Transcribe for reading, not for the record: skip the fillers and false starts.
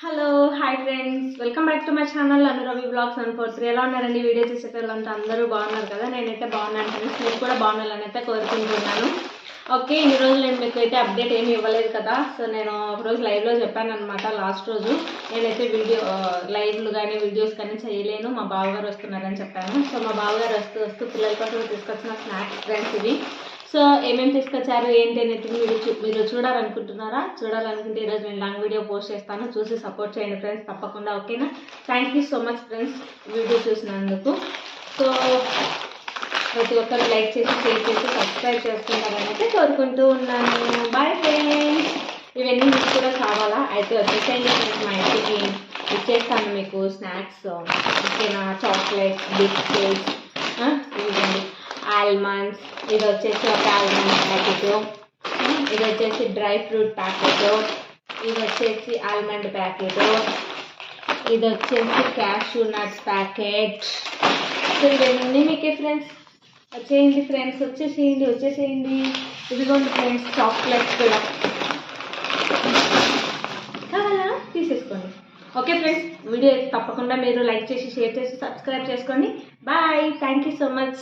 Hello hi friends, welcome back to my channel Anuravi blogs 143. ఎలా ఉన్నారండి? Video చూసేటోళ్ళంతా అందరూ బాగున్నారు కదా? నేనైతే బాగున్నాను ఫ్రెండ్స్. మీరు కూడా బాగున్నారని అయితే కోరుకుంటున్నాను. ఓకే, ఇన్ని రోజులు నేను మీకు అయితే అప్డేట్ ఏమి ఇవ్వలేదు కదా. సో నేను ఒకరోజు లైవ్లో చెప్పాను అనమాట. లాస్ట్ రోజు నేనైతే లైవ్లు కానీ వీడియోస్ కానీ చేయలేను, మా బావగారు వస్తున్నారని చెప్పాను. సో మా బావగారు వస్తూ పిల్లల కోసం తీసుకొచ్చిన స్నాక్స్ ఫ్రెండ్స్ ఇవి. సో ఏమేమి తీసుకొచ్చారు ఏంటి అనేది మీరు చూడాలనుకుంటే ఈరోజు నేను లాంగ్ వీడియో పోస్ట్ చేస్తాను. చూసి సపోర్ట్ చేయండి ఫ్రెండ్స్ తప్పకుండా. ఓకేనా? Thank you so much friends video చూసినందుకు. సో ప్రతి ఒక్కరు లైక్ చేసి షేర్ చేసి సబ్స్క్రైబ్ చేసుకుంటారని అయితే కోరుకుంటూ ఉన్నాను. Bye friends. ఇవన్నీ మీకు కూడా కావాలా అయితే వచ్చేసేయండి ఫ్రెండ్స్, మా ఇంటికి ఇచ్చేస్తాను మీకు స్నాక్స్. ఓకేనా? చాక్లెట్స్, బిస్కెట్స్, ఇవ్వండి ఆల్మండ్స్. ఇది వచ్చేసి ఒక ఆల్మండ్ ప్యాకెట్, ఇది వచ్చేసి డ్రై ఫ్రూట్ ప్యాకెట్, ఇది వచ్చేసి ఆల్మండ్ ప్యాకెట్, ఇది వచ్చేసి క్యాషూ నట్స్ ప్యాకెట్. సో ఇవన్నీ మీకే ఫ్రెండ్స్. వచ్చేసేయండి. ఇదిగోండి ఫ్రెండ్స్ చాక్లెట్స్ కూడా కావాలా తీసేసుకోండి. ఓకే ఫ్రెండ్స్, వీడియో తప్పకుండా మీరు లైక్ చేసి షేర్ చేసి సబ్స్క్రైబ్ చేసుకోండి. Bye, thank you so much.